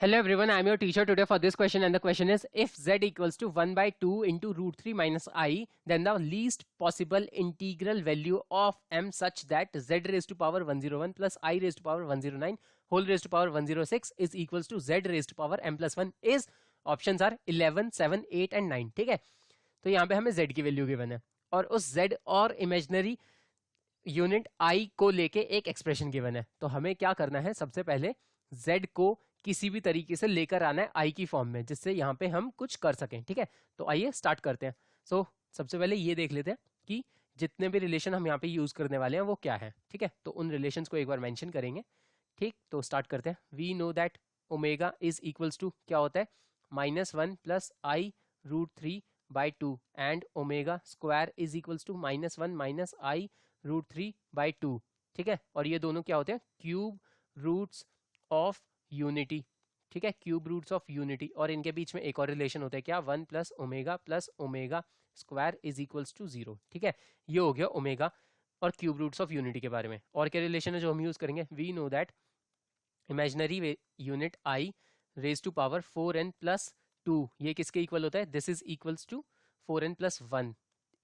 Hello everyone, I am your teacher today for this question, and the question is if z equals to 1 by 2 into root 3 minus I, then the least possible integral value of m such that z raised to power 101 plus I raised to power 109 whole raised to power 106 is equals to z raised to power m plus 1 is options are 11, 7, 8 and 9. ठीक है, तो यहाँ पे हमें z की value given है और उस z और इमेजिनरी यूनिट i को लेके एक एक्सप्रेशन गिवन है। तो हमें क्या करना है, सबसे पहले z को किसी भी तरीके से लेकर आना है i की फॉर्म में, जिससे यहाँ पे हम कुछ कर सकें। ठीक है, तो आइए स्टार्ट करते हैं। सबसे पहले ये देख लेते हैं कि जितने भी रिलेशन हम यहाँ पे यूज करने वाले हैं वो क्या है। ठीक है, तो उन रिलेशंस को एक बार मेंशन करेंगे। ठीक, तो स्टार्ट करते हैं। We know that omega is equals to क्या होता है, -1 plus i root 3 by 2 and omega square is equals to -1 minus i root 3 by 2। ठीक है, और ये दोनों क्या होते हैं, क्यूब रूट्स ऑफ यूनिटी। ठीक है, क्यूब रूट्स ऑफ यूनिटी, और इनके बीच में एक और रिलेशन होता है क्या, 1 plus omega square is equals to 0। ठीक है, ये हो गया ओमेगा और क्यूब रूट्स ऑफ यूनिटी के बारे में। और क्या रिलेशन है जो हम यूज करेंगे, we know that imaginary unit i raise to power 4n plus 2, ये किसके इक्वल होता है, this is equals to 4n plus 1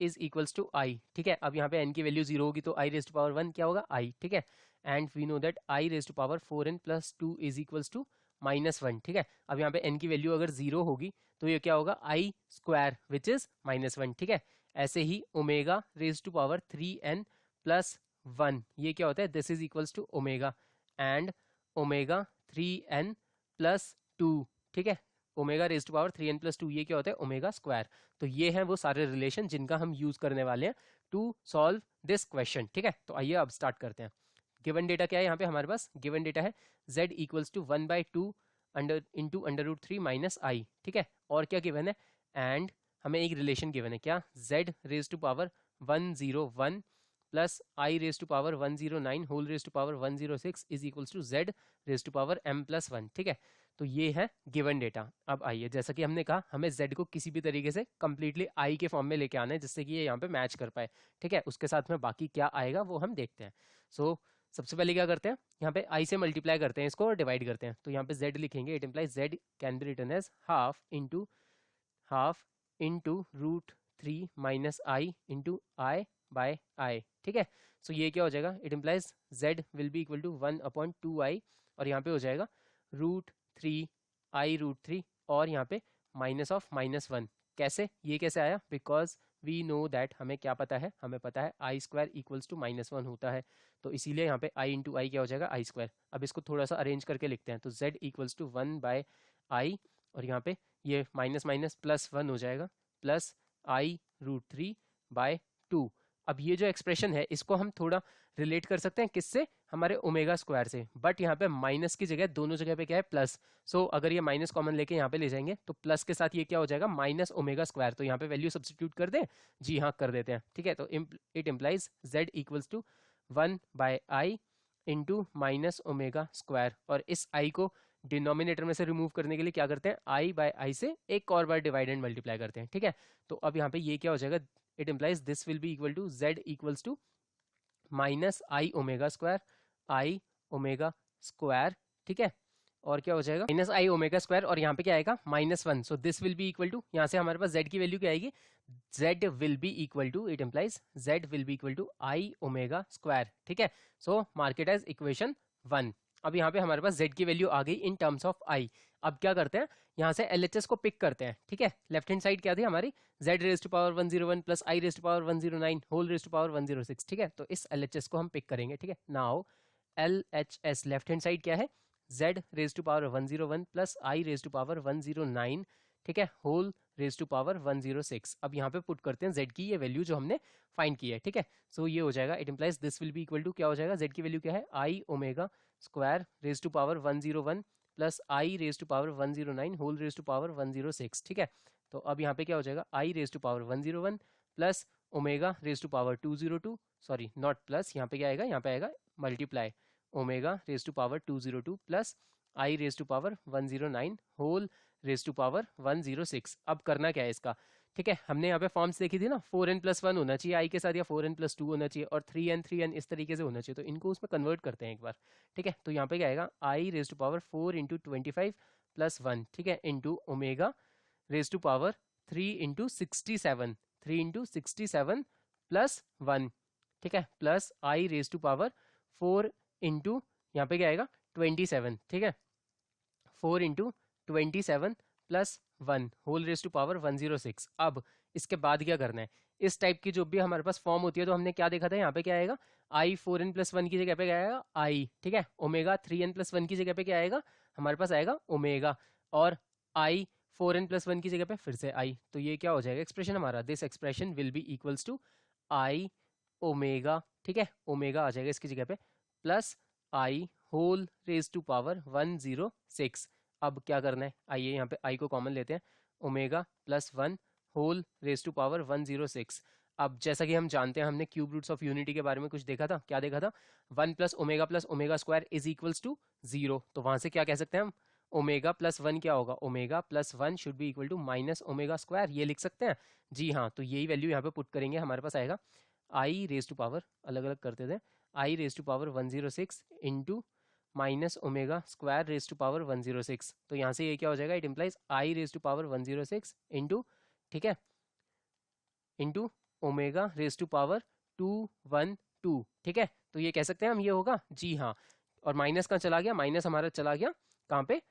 is equals to i. ठीक है, अब यहाँ पे n की वैल्यू 0 होगी तो आई रेज टू पावर 1 क्या होगा, आई। ठीक है, and we know that i raise to power 4n plus 2 is equals to -1। ठीक है, अब यहाँ पे n की वैल्यू अगर 0 होगी तो ये क्या होगा, आई स्क्वायर विच इज -1। ठीक है, ऐसे ही omega raise to power 3n plus 1 ये क्या होता है, this is equals to omega and omega 3n plus 2। ठीक है, omega raise to power 3n plus 2 ये क्या होता है, ओमेगा स्क्वायर। तो ये हैं वो सारे रिलेशन जिनका हम यूज करने वाले हैं टू सॉल्व दिस क्वेश्चन। ठीक है, तो आइए अब स्टार्ट करते हैं। गिवन डेटा क्या है यहाँ पे हमारे पास, गिवन डेटा है z equals to 1 by 2 into under root 3 minus i. ठीक है, और क्या गिवन है, एंड हमें एक रिलेशन गिवन है क्या, z raise to power 101 plus i raise to power 109 whole raise to power 106 is equals to z raise to power m plus 1। ठीक है, तो ये है गिवन डेटा। अब आइए, जैसा कि हमने कहा हमें z को किसी भी तरीके से कंप्लीटली i के फॉर्म में लेके आना है जिससे कि ये यहाँ पे मैच कर पाए। ठीक है, उसके साथ में बाकी क्या आएगा वो हम देखते हैं। सबसे पहले क्या करते हैं, यहाँ पे i से मल्टीप्लाई करते हैं इसको और डिवाइड करते हैं। तो यहाँ पे z लिखेंगे, it implies z can be written as half into root 3 minus i into i by i. ठीक है, सो ये क्या हो जाएगा, it implies z will be equal to 1/2i, और यहाँ पे हो जाएगा रूट 3 आई रूट 3 और यहाँ पे -1। कैसे, ये कैसे आया, बिकॉज वी नो दैट हमें क्या पता है, हमें पता है आई स्क्वायर इक्वल्स टू -1 होता है, तो इसीलिए यहाँ पे आई इंटू आई क्या हो जाएगा, आई स्क्वायर। अब इसको थोड़ा सा अरेंज करके लिखते हैं, तो z इक्वल्स टू 1 बाय आई, और यहाँ पे ये माइनस प्लस 1 हो जाएगा, प्लस आई रूट 3 बाय 2। अब ये जो एक्सप्रेशन है इसको हम थोड़ा रिलेट कर सकते हैं किससे, हमारे ओमेगा स्क्वायर से, बट यहाँ पे माइनस की जगह दोनों जगह पे क्या है, प्लस। अगर ये माइनस कॉमन लेके यहाँ पे ले जाएंगे तो प्लस के साथ ये क्या हो जाएगा, माइनस ओमेगा स्क्वायर। तो यहाँ पे वैल्यू सब्स्टिट्यूट कर दें, जी हाँ कर देते हैं। ठीक है, तो it implies z equals to 1 by i into minus omega square, और इस i को डिनोमिनेटर में से रिमूव करने के लिए क्या करते हैं, i बाय आई से एक और बार डिवाइड एंड मल्टीप्लाई करते हैं। ठीक है, तो अब यहाँ पे ये क्या हो जाएगा, it implies this will be equal to z equals to minus i omega square. ठीक है, और क्या हो जाएगा, माइनस आई ओमेगा स्क्वायर, और यहाँ पे क्या आएगा, -1। So this will be equal to, यहाँ से हमारे पास z की वैल्यू क्या आएगी, z will be equal to, it implies z will be equal to i omega square. ठीक है, so mark it as equation 1। अब यहाँ पे हमारे पास z की वैल्यू आ गई इन टर्म्स ऑफ i। अब क्या करते हैं, यहाँ से LHS को पिक करते हैं। ठीक है, लेफ्ट हैंड साइड क्या थी हमारी, z raise to power 101 plus i raise to power 109 whole raise to power 106। ठीक है, तो इस LHS को हम पिक करेंगे। ठीक है, now LHS left hand side क्या है, z raise to power 101 plus i raise to power 109। ठीक है, होल रेज टू पावर 106। अब यहाँ पे पुट करते हैं z की ये वैल्यू जो हमने फाइंड की है। ठीक है, सो ये हो जाएगा, it implies this will be equal to क्या हो जाएगा, z की वैल्यू क्या है, i omega square raise to power 101 plus i raise to power 109 whole raise to power 106। ठीक है, तो अब यहाँ पे क्या हो जाएगा, i raise to power 101 plus omega raise to power 202, sorry not plus, यहाँ पे क्या आएगा, यहाँ पे आएगा multiply, omega raise to power 202 plus i raise to power 109 whole raise to power 106। अब करना क्या है इसका, ठीक है, हमने यहाँ पे फॉर्म्स देखी थी ना, 4n प्लस 1 होना चाहिए आई के साथ, या 4n प्लस 2 होना चाहिए, और 3n इस तरीके से होना चाहिए। तो इनको उसमें कन्वर्ट करते हैं एक बार। ठीक है, तो यहाँ पे क्या आएगा, i raise to power 4 into 25 plus 1, ठीक है, into omega raise to power 3 into 67, 3 into 67 plus 1, ठीक है, plus i raise to power 4 into यहाँ पे क्या आएगा 27, ठीक है, 4 into 27 plus 1 whole raise to power 106। अब इसके बाद क्या करना है, इस टाइप की जो भी हमारे पास फॉर्म होती है तो हमने क्या देखा था, यहाँ पे क्या आएगा आई 4n प्लस 1 की जगह पे क्या आएगा आई, ठीक है, ओमेगा 3n प्लस 1 की जगह पे क्या आएगा हमारे पास आएगा ओमेगा, और आई 4n प्लस 1 की जगह पे फिर से आई, तो ये क्या हो जाएगा एक्सप्रेशन हमारा, this expression will be equals to i omega, ठीक है, ओमेगा आ जाएगा इसकी जगह पे plus i whole raise to power 106। अब क्या करना है, आइए यहाँ पे आई को कॉमन लेते हैं, omega plus 1 whole raise to power 106। अब जैसा कि हम जानते हैं, हमने क्यूब रूट्स ऑफ यूनिटी के बारे में कुछ देखा था, क्या देखा था, 1 plus omega square is equals to 0, तो वहां से क्या कह सकते हैं हम, ओमेगा प्लस 1 क्या होगा, omega plus 1 should be equal to minus omega square, ये लिख सकते हैं। जी हाँ, तो यही वैल्यू यहाँ पे पुट करेंगे, हमारे पास आएगा आई रेज टू पावर, अलग अलग करते थे, i raise to power 106 into minus omega square raise to power 106, तो यहाँ से ये क्या हो जाएगा, it implies i raise to power 106 into, ठीक है, into omega raise to power 212, ठीक है, तो ये कह सकते हैं हम ये होगा, जी हाँ, और माइनस कहाँ चला गया, माइनस हमारा चला गया कहाँ पे,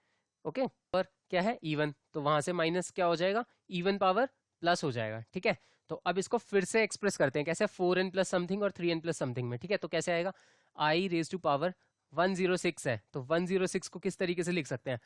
ओके, पर क्या है इवन, तो वहां से माइनस क्या हो जाएगा, इवन पावर प्लस हो जाएगा, ठीक है। तो अब इसको फिर से एक्सप्रेस करते हैं, कैसे, 4n प्लस समथिंग और 3n प्लस समथिंग में, ठीक है, तो कैसे आएगा, आई रेज टू पावर 106 है, तो 106 को किस तरीके से लिख सकते हैं,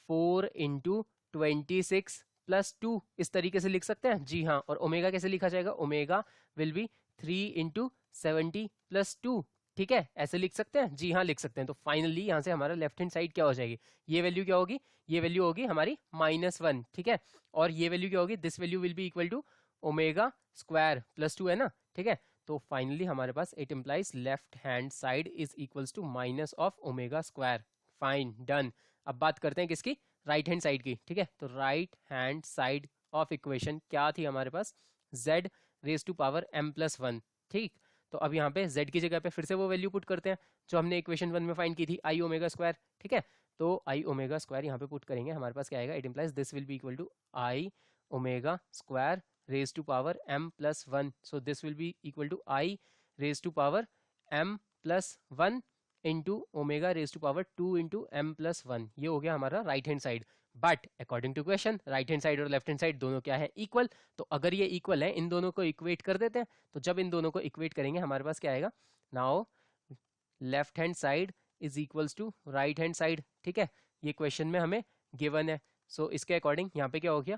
4 इंटू 26 प्लस 2, इस तरीके से लिख सकते हैं, जी हाँ, और ओमेगा कैसे लिखा जाएगा, omega will be 3 into 70 plus 2, ठीक है, ऐसे लिख सकते हैं, जी हाँ लिख सकते हैं। तो फाइनली यहाँ से हमारा लेफ्ट हैंड साइड क्या हो जाएगी, ये वैल्यू क्या होगी, ये वैल्यू होगी हमारी -1, ठीक है, और ये वैल्यू क्या होगी, this value will be equal to omega square plus 2 है ना, ठीक है, तो फाइनली हमारे पास it implies left hand side is equals to minus of omega square, fine done. अब बात करते हैं किसकी, राइट हैंड साइड की, ठीक है, तो right hand side of equation क्या थी हमारे पास, z raise to power m plus 1, ठीक, तो अब यहाँ पे z की जगह पे फिर से वो वैल्यू पुट करते हैं जो हमने इक्वेशन 1 में फाइंड की थी, आई ओमेगा स्क्वायर, ठीक है, तो आई ओमेगा स्क्वायर यहाँ पे पुट करेंगे, हमारे पास क्या आएगा, it implies this will be equal to i omega square raise to power m plus 1, so this will be equal to i raise to power m plus 1 into omega raise to power 2 into m plus 1, ये हो गया हमारा right hand side. But according to question right hand side और left hand side दोनों क्या है, equal, तो अगर ये इक्वल है इन दोनों को इक्वेट कर देते हैं, तो जब इन दोनों को इक्वेट करेंगे हमारे पास क्या आएगा, now left hand side is equals to right hand side, ठीक है, ये क्वेश्चन में हमें गिवन है, सो इसके अकॉर्डिंग यहाँ पे क्या हो गया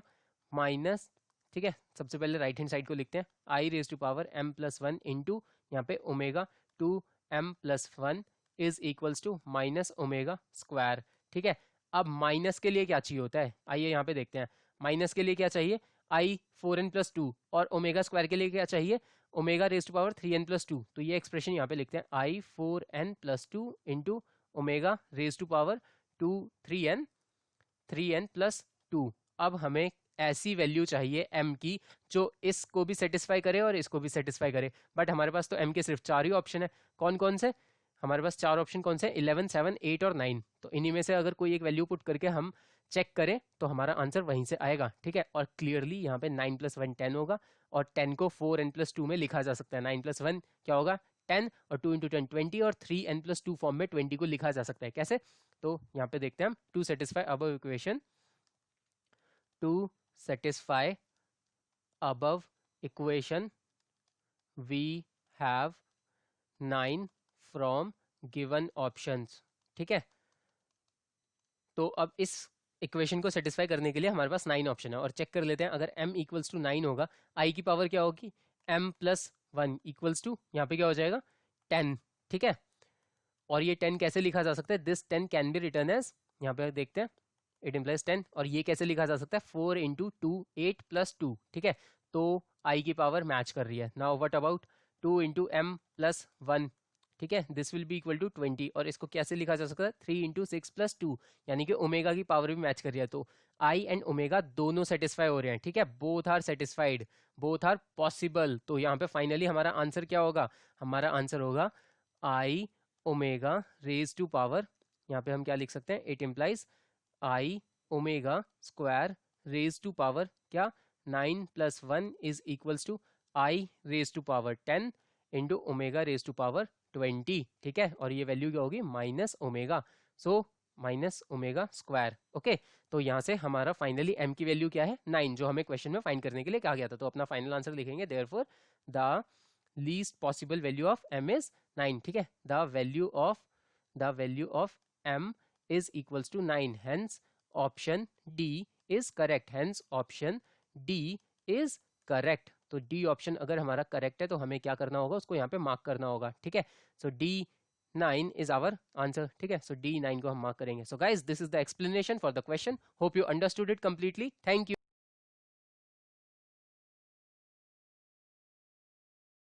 माइनस, ठीक है, सबसे पहले राइट हैंड साइड को लिखते हैं, I raise to power m plus 1 into यहाँ पे omega 2m plus 1 is equals to minus omega square, ठीक है। अब माइनस के लिए क्या चाहिए होता है, आइए यहाँ पे देखते हैं, माइनस के लिए क्या चाहिए, आई 4n प्लस 2, और ओमेगा स्क्वायर के लिए क्या चाहिए, omega raise to power 3n plus 2, तो ये एक्सप्रेशन यहाँ पे लिखते हैं, i 4n plus 2 into omega raise to power 3n plus 2। अब हमें ऐसी वैल्यू चाहिए m की जो इसको भी सेटिस्फाई करे और इसको भी सेटिस्फाई करे, बट हमारे पास तो m के सिर्फ 4 ही ऑप्शन है, कौन कौन से, हमारे पास 4 ऑप्शन कौन से, 11, 7, 8 और 9, तो इन्हीं में से अगर कोई एक वैल्यू पुट करके हम चेक करें तो हमारा आंसर वहीं से आएगा, ठीक है, और क्लियरली यहाँ पे 9 प्लस 1 10 होगा, और 10 को 4n प्लस 2 में लिखा जा सकता है, 9 प्लस 1 क्या होगा 10, और 2 इंटू 10 20, और 3n प्लस 2 फॉर्म में 20 को लिखा जा सकता है, कैसे, तो यहाँ पे देखते हैं हम, to satisfy above equation, to satisfy above equation we have 9 from given options, ठीक है, तो अब इस इक्वेशन को सेटिस्फाई करने के लिए हमारे पास 9 ऑप्शन है, और चेक कर लेते हैं, अगर m इक्वल्स टू 9 होगा, i की पावर क्या होगी, m प्लस 1 इक्वल्स टू यहाँ पे क्या हो जाएगा 10, ठीक है, और ये 10 कैसे लिखा जा सकता है, this 10 can be written as, यहाँ पे देखते हैं, इट इम्प्लाइज 10, और ये कैसे लिखा जा सकता है 4 इंटू 2 8 प्लस 2, ठीक है, तो i की पावर मैच कर रही है। Now what about 2 into m plus 1, ठीक है, this will be equal to 20, और इसको कैसे लिखा जा सकता है 3 इंटू 6 प्लस 2, यानी कि ओमेगा की पावर भी मैच कर रही है, तो आई एंड ओमेगा दोनों सेटिस्फाई हो रहे हैं, ठीक है, both are satisfied, both are possible, तो यहाँ पे फाइनली हमारा आंसर क्या होगा, हमारा आंसर होगा i omega raise to power, यहाँ पे हम क्या लिख सकते हैं, it implies i omega square raise to power क्या 9 + 1 is equals to i raise to power 10 into omega raise to power 20, ठीक है, और ये वैल्यू क्या होगी minus omega, so minus omega square. Okay, तो यहाँ से हमारा फाइनली m की वैल्यू क्या है 9, जो हमें क्वेश्चन में फाइंड करने के लिए कहा गया था। तो अपना फाइनल आंसर लिखेंगे therefore the least possible value of m is 9, ठीक है, the value of m is equals to 9, hence option D is correct, hence option D is correct. तो डी ऑप्शन अगर हमारा करेक्ट है तो हमें क्या करना होगा, उसको यहाँ पे मार्क करना होगा, ठीक है। सो D9 is our answer, ठीक है। सो D9 को हम मार्क करेंगे। So guys, this is the explanation for the question, hope you understood it completely, thank you.